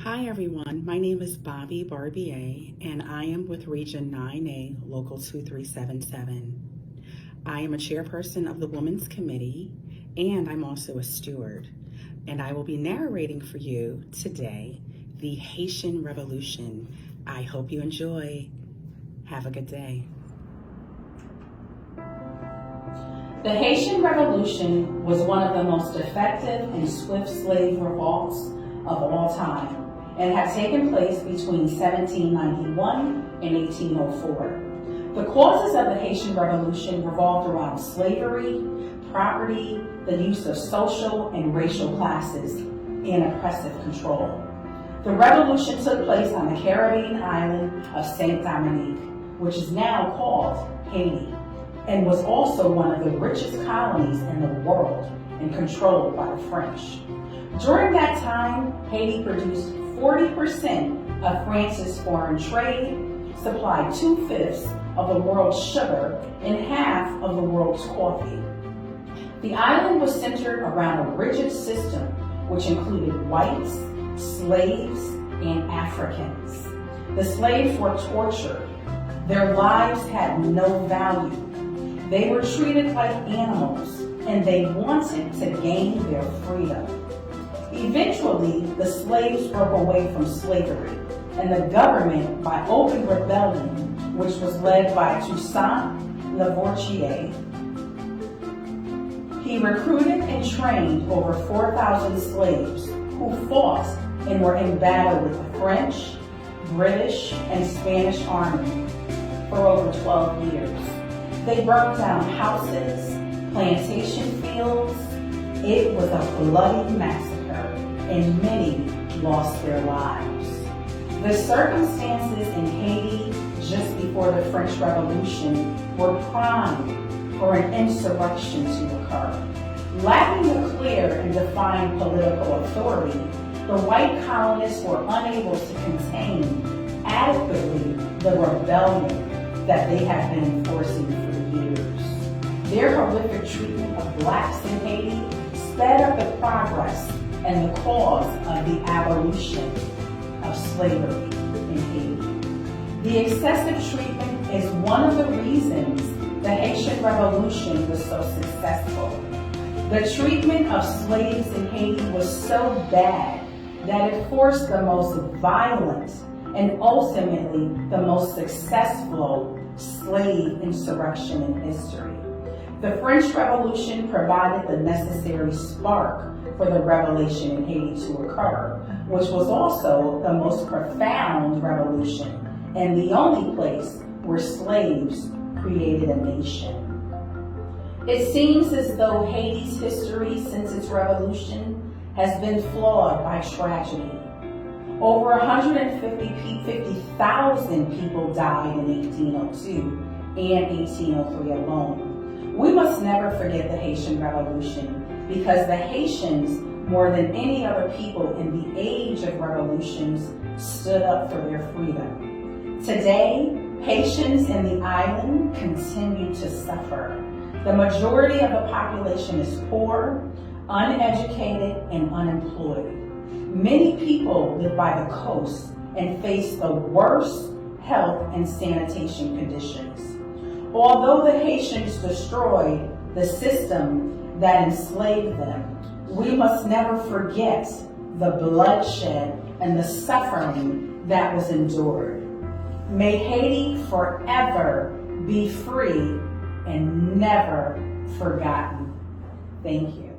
Hi everyone, my name is Bobby Barbier and I am with Region 9A, Local 2377. I am a chairperson of the Women's Committee and I'm also a steward. And I will be narrating for you today the Haitian Revolution. I hope you enjoy. Have a good day. The Haitian Revolution was one of the most effective and swift slave revolts of all time, and had taken place between 1791 and 1804. The causes of the Haitian Revolution revolved around slavery, property, the use of social and racial classes, and oppressive control. The revolution took place on the Caribbean island of Saint Dominique, which is now called Haiti, and was also one of the richest colonies in the world and controlled by the French. During that time, Haiti produced 40% of France's foreign trade, supplied 2/5 of the world's sugar, and half of the world's coffee. The island was centered around a rigid system which included whites, slaves, and Africans. The slaves were tortured. Their lives had no value. They were treated like animals, and they wanted to gain their freedom. Eventually, the slaves broke away from slavery, and the government, by open rebellion, which was led by Toussaint Louverture, he recruited and trained over 4,000 slaves who fought and were in battle with the French, British, and Spanish army for over 12 years. They burnt down houses, plantation fields. It was a bloody massacre, and many lost their lives. The circumstances in Haiti just before the French Revolution were prime for an insurrection to occur. Lacking a clear and defined political authority, the white colonists were unable to contain adequately the rebellion that they had been enforcing for years. Their horrific treatment of blacks in Haiti sped up the progress and the cause of the abolition of slavery in Haiti. The excessive treatment is one of the reasons the Haitian Revolution was so successful. The treatment of slaves in Haiti was so bad that it forced the most violent and ultimately the most successful slave insurrection in history. The French Revolution provided the necessary spark for the revolution in Haiti to occur, which was also the most profound revolution and the only place where slaves created a nation. It seems as though Haiti's history since its revolution has been flawed by tragedy. Over 150,000 people died in 1802 and 1803 alone. We must never forget the Haitian Revolution, because the Haitians, more than any other people in the age of revolutions, stood up for their freedom. Today, Haitians in the island continue to suffer. The majority of the population is poor, uneducated, and unemployed. Many people live by the coast and face the worst health and sanitation conditions. Although the Haitians destroyed the system that enslaved them, we must never forget the bloodshed and the suffering that was endured. May Haiti forever be free and never forgotten. Thank you.